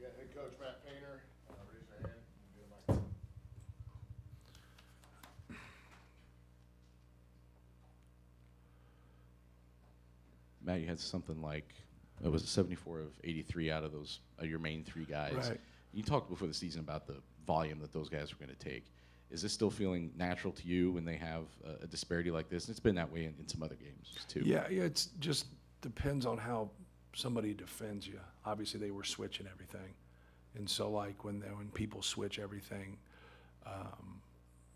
got head coach Matt Painter. Raise your hand. Get a microphone. Matt, you had something like, it was 74 of 83 out of those, your main three guys. Right. You talked before the season about the volume that those guys were going to take. Is this still feeling natural to you when they have a disparity like this? And it's been that way in some other games too. Yeah, it's just depends on how somebody defends you. Obviously, they were switching everything. And so, like, when people switch everything,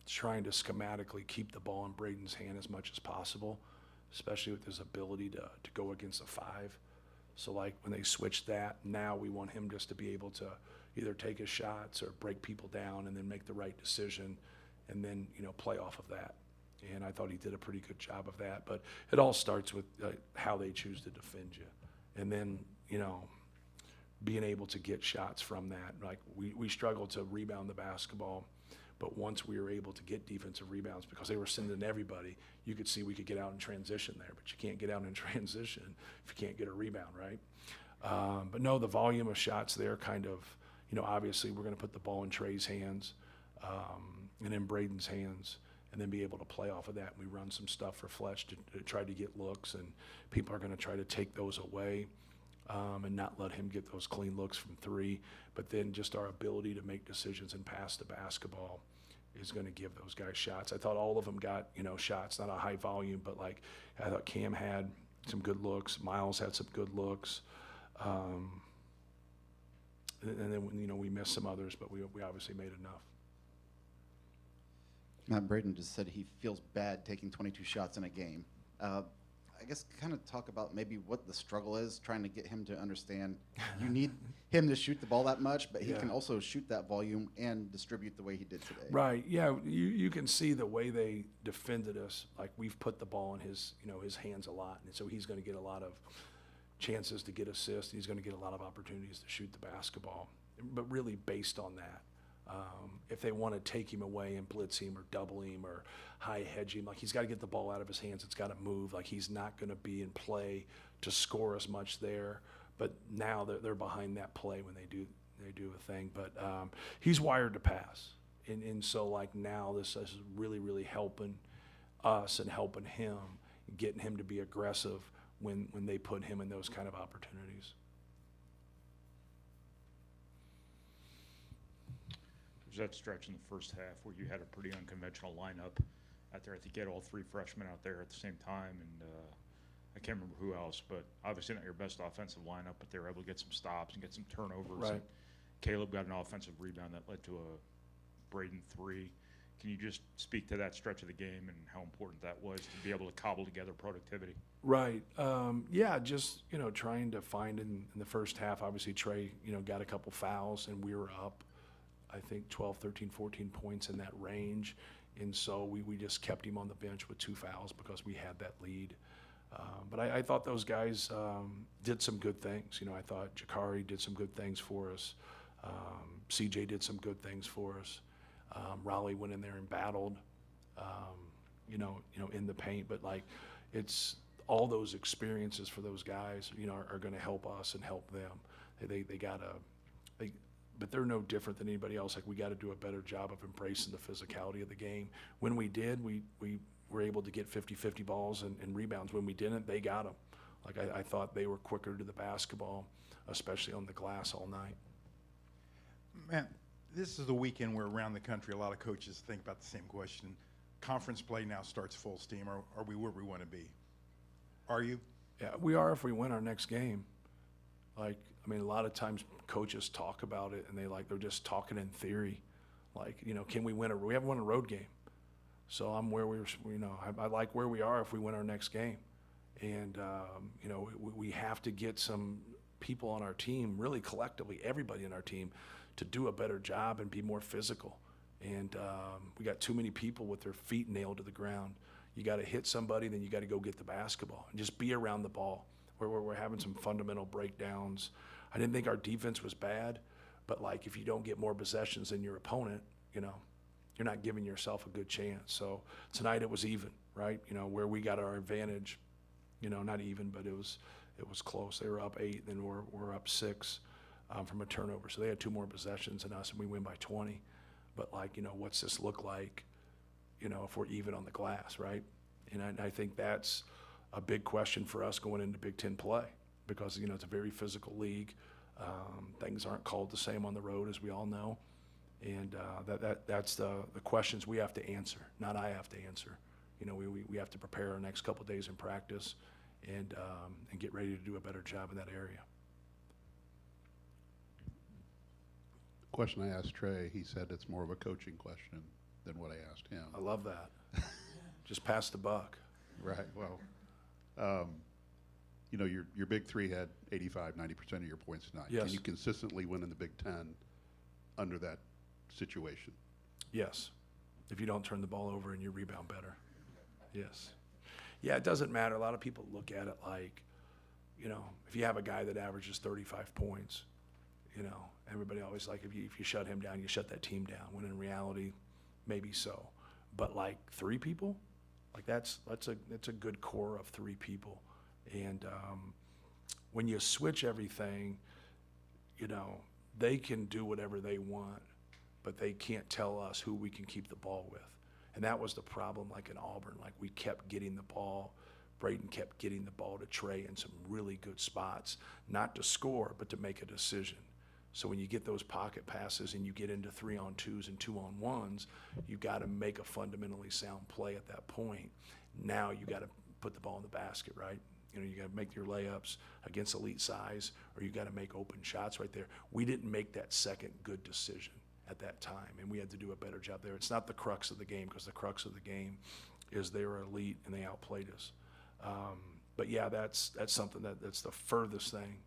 trying to schematically keep the ball in Braden's hand as much as possible, especially with his ability to go against a 5. So, like, when they switch that, now we want him just to be able to either take his shots or break people down and then make the right decision and then, play off of that. And I thought he did a pretty good job of that. But it all starts with how they choose to defend you. And then, being able to get shots from that. Like, we struggled to rebound the basketball, but once we were able to get defensive rebounds because they were sending everybody, you could see we could get out in transition there, but you can't get out in transition if you can't get a rebound, right? But no, the volume of shots there kind of, obviously we're going to put the ball in Trey's hands and in Braden's hands and then be able to play off of that. We run some stuff for Fletch to try to get looks, and people are going to try to take those away and not let him get those clean looks from 3. But then just our ability to make decisions and pass the basketball is going to give those guys shots. I thought all of them got, shots, not a high volume, but like I thought Cam had some good looks. Miles had some good looks. And then, we missed some others, but we obviously made enough. Matt Braden just said he feels bad taking 22 shots in a game. I guess kind of talk about maybe what the struggle is, trying to get him to understand you need him to shoot the ball that much, but he can also shoot that volume and distribute the way he did today. Right, yeah, you can see the way they defended us. Like, we've put the ball in his hands a lot, and so he's going to get a lot of chances to get assists. He's going to get a lot of opportunities to shoot the basketball, but really based on that. If they want to take him away and blitz him or double him or high hedge him, like, he's got to get the ball out of his hands. It's got to move. Like, he's not going to be in play to score as much there. But now they're behind that play when they do a thing. But he's wired to pass, and so, like, now this is really, really helping us and helping him, getting him to be aggressive when they put him in those kind of opportunities. That stretch in the first half where you had a pretty unconventional lineup out there. I think you had all 3 freshmen out there at the same time, and I can't remember who else, but obviously not your best offensive lineup, but they were able to get some stops and get some turnovers. Right. And Caleb got an offensive rebound that led to a Braden 3. Can you just speak to that stretch of the game and how important that was to be able to cobble together productivity? Right. Yeah, just, trying to find in the first half, obviously Trey, got a couple fouls, and we were up, I think, 12, 13, 14 points in that range. And so we just kept him on the bench with 2 fouls because we had that lead. But I thought those guys did some good things. I thought Jakari did some good things for us. CJ did some good things for us. Raleigh went in there and battled, in the paint. But, like, it's all those experiences for those guys, are going to help us and help them. But they're no different than anybody else. Like, we got to do a better job of embracing the physicality of the game. When we did, we were able to get 50-50 balls and rebounds. When we didn't, they got them. Like, I thought they were quicker to the basketball, especially on the glass all night. Man, this is the weekend where around the country a lot of coaches think about the same question. Conference play now starts full steam. Are we where we want to be? Are you? Yeah, we are if we win our next game. Like, I mean, a lot of times coaches talk about it, and they're just talking in theory. Like, can we win we haven't won a road game. So I'm where I like where we are if we win our next game. And, we have to get some people on our team, really collectively, everybody in our team, to do a better job and be more physical. And we got too many people with their feet nailed to the ground. You got to hit somebody, then you got to go get the basketball and just be around the ball. Where we're having some fundamental breakdowns. I didn't think our defense was bad, but, like, if you don't get more possessions than your opponent, you're not giving yourself a good chance. So tonight it was even, right? Where we got our advantage, not even, but it was close. They were up 8, then we're up 6. from a turnover. So they had 2 more possessions than us, and we win by 20. But, like, you know, what's this look like, you know, if we're even on the glass, right? And I think that's a big question for us going into Big Ten play because, you know, it's a very physical league. Things aren't called the same on the road, as we all know. And that's the questions we have to answer, not I have to answer. You know, we have to prepare our next couple of days in practice and get ready to do a better job in that area. Question I asked Trey, he said it's more of a coaching question than what I asked him. I love that. Just pass the buck. Right, well, you know, your big three had 85, 90% of your points tonight. Yes. Can you consistently win in the Big Ten under that situation? Yes, if you don't turn the ball over and you rebound better. Yes. Yeah, it doesn't matter. A lot of people look at it like, you know, if you have a guy that averages 35 points, you know, everybody always like, if you shut him down, you shut that team down, when in reality, maybe so. But like 3 people, like that's a good core of 3 people. And when you switch everything, you know, they can do whatever they want, but they can't tell us who we can keep the ball with. And that was the problem, like in Auburn. Like, we kept getting the ball. Braden kept getting the ball to Trey in some really good spots, not to score, but to make a decision. So when you get those pocket passes and you get into 3-on-2s and 2-on-1s, you've got to make a fundamentally sound play at that point. Now you got to put the ball in the basket, right? You know, you got to make your layups against elite size, or you got to make open shots right there. We didn't make that second good decision at that time, and we had to do a better job there. It's not the crux of the game, because the crux of the game is they were elite and they outplayed us. But yeah, that's something that's the furthest thing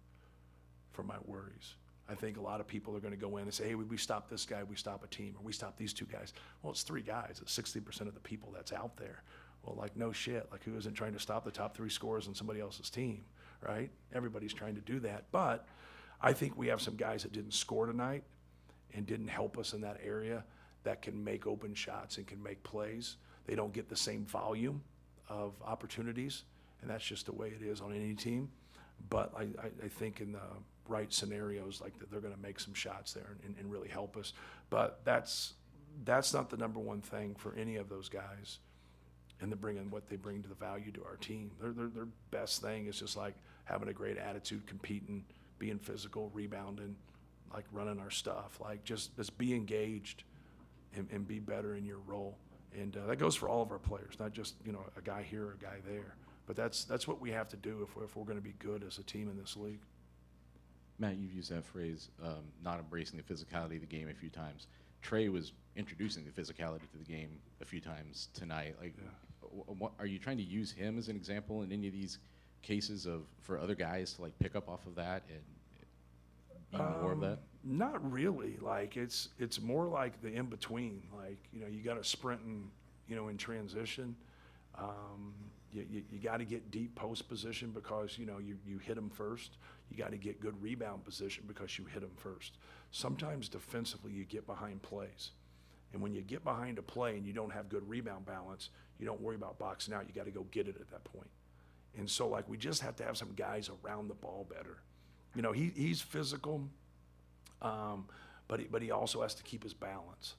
from my worries. I think a lot of people are going to go in and say, hey, we stop this guy, we stop a team, or we stop these 2 guys. Well, it's 3 guys. It's 60% of the people that's out there. Well, like, no shit. Like, who isn't trying to stop the top 3 scorers on somebody else's team, right? Everybody's trying to do that. But I think we have some guys that didn't score tonight and didn't help us in that area that can make open shots and can make plays. They don't get the same volume of opportunities, and that's just the way it is on any team. But I think in the right scenarios, like, that they're going to make some shots there and really help us. But that's not the number one thing for any of those guys, and what they bring to the value to our team. Their best thing is just like having a great attitude, competing, being physical, rebounding, like running our stuff. Like, just be engaged and be better in your role. And that goes for all of our players, not just, you know, a guy here or a guy there. But that's what we have to do if we're going to be good as a team in this league. Matt, you've used that phrase, not embracing the physicality of the game, a few times. Trey was introducing the physicality to the game a few times tonight. Like, what, are you trying to use him as an example in any of these cases for other guys to, like, pick up off of that and be more of that? Not really. Like, it's more like the in-between. Like, you know, you got to sprint in transition. You got to get deep post position because, you know, you hit them first. You got to get good rebound position because you hit them first. Sometimes defensively you get behind plays. And when you get behind a play and you don't have good rebound balance, you don't worry about boxing out. You got to go get it at that point. And so, like, we just have to have some guys around the ball better. You know, he's physical, but he also has to keep his balance.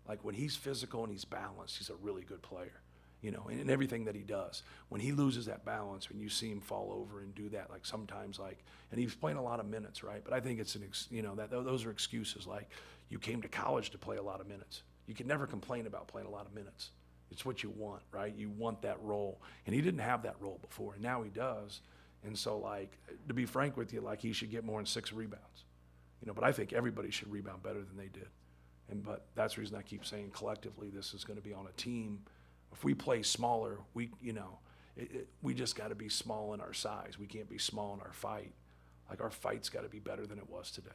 Like, when he's physical and he's balanced, he's a really good player. You know, in everything that he does. When he loses that balance, when you see him fall over and do that, like, sometimes, like, and he's playing a lot of minutes, right? But I think it's those are excuses. Like, you came to college to play a lot of minutes. You can never complain about playing a lot of minutes. It's what you want, right? You want that role. And he didn't have that role before, and now he does. And so, like, to be frank with you, like, he should get more than 6 rebounds. You know, but I think everybody should rebound better than they did. But that's the reason I keep saying collectively this is going to be on a team. If we play smaller, we just got to be small in our size. We can't be small in our fight. Like, our fight's got to be better than it was today.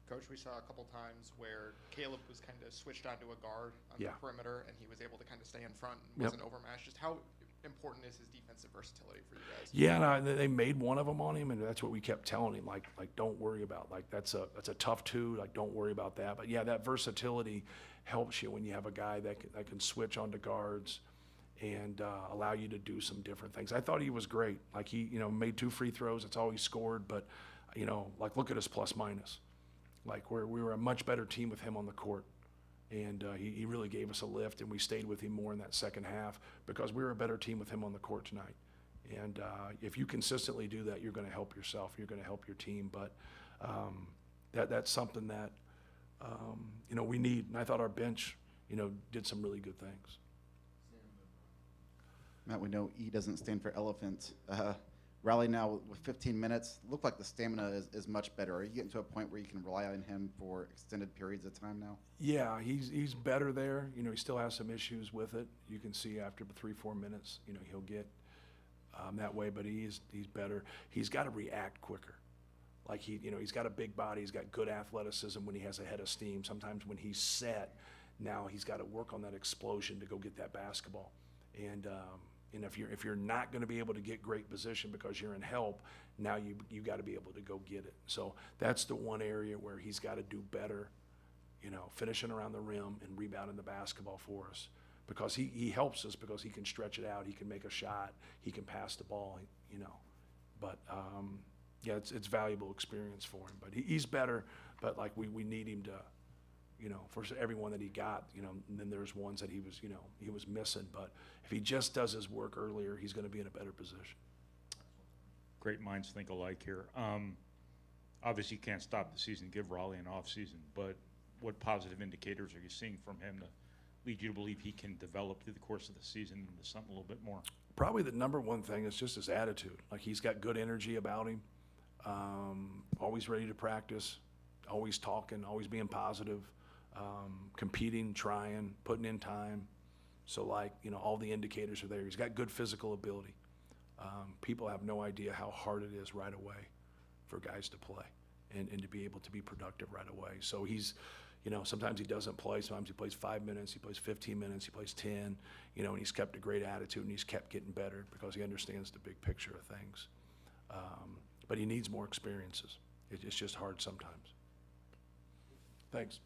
Coach, we saw a couple times where Caleb was kind of switched onto a guard on the perimeter, and he was able to kind of stay in front and wasn't overmatched. Just how important is his defensive versatility for you guys? Yeah, and they made one of them on him, and that's what we kept telling him. Like, don't worry about. Like, that's a tough 2. Like, don't worry about that. But yeah, that versatility helps you when you have a guy that can switch onto guards and allow you to do some different things. I thought he was great. Like, he, you know, made 2 free throws. That's all he scored. But You know, like, look at his plus minus. Like, we were a much better team with him on the court. And he really gave us a lift, and we stayed with him more in that second half because we were a better team with him on the court tonight. And if you consistently do that, you're going to help yourself. You're going to help your team. But that's something that, you know, we need. And I thought our bench, you know, did some really good things. Matt, we know E doesn't stand for elephant. Rally now with 15 minutes. Look like the stamina is much better. Are you getting to a point where you can rely on him for extended periods of time now? Yeah, he's better there. You know, he still has some issues with it. You can see after 3-4 minutes, you know, he'll get that way, but he's better. He's got to react quicker. Like, you know, he's got a big body. He's got good athleticism when he has a head of steam. Sometimes when he's set, now he's got to work on that explosion to go get that basketball. And if you're not going to be able to get great position because you're in help, now you got to be able to go get it. So that's the one area where he's got to do better, you know, finishing around the rim and rebounding the basketball for us, because he helps us because he can stretch it out, he can make a shot, he can pass the ball, you know. But yeah, it's valuable experience for him. But he's better. But like we need him to, you know, for everyone that he got, you know, and then there's ones that he was missing. But if he just does his work earlier, he's going to be in a better position. Great minds think alike here. Obviously, you can't stop the season, give Raleigh an off season, but what positive indicators are you seeing from him to lead you to believe he can develop through the course of the season into something a little bit more? Probably the number one thing is just his attitude. Like, he's got good energy about him, always ready to practice, always talking, always being positive, competing, trying, putting in time. So, like, you know, all the indicators are there. He's got good physical ability. People have no idea how hard it is right away for guys to play and to be able to be productive right away. So he's, you know, sometimes he doesn't play. Sometimes he plays 5 minutes, he plays 15 minutes, he plays 10, you know, and he's kept a great attitude and he's kept getting better because he understands the big picture of things. But he needs more experiences. It's just hard sometimes. Thanks.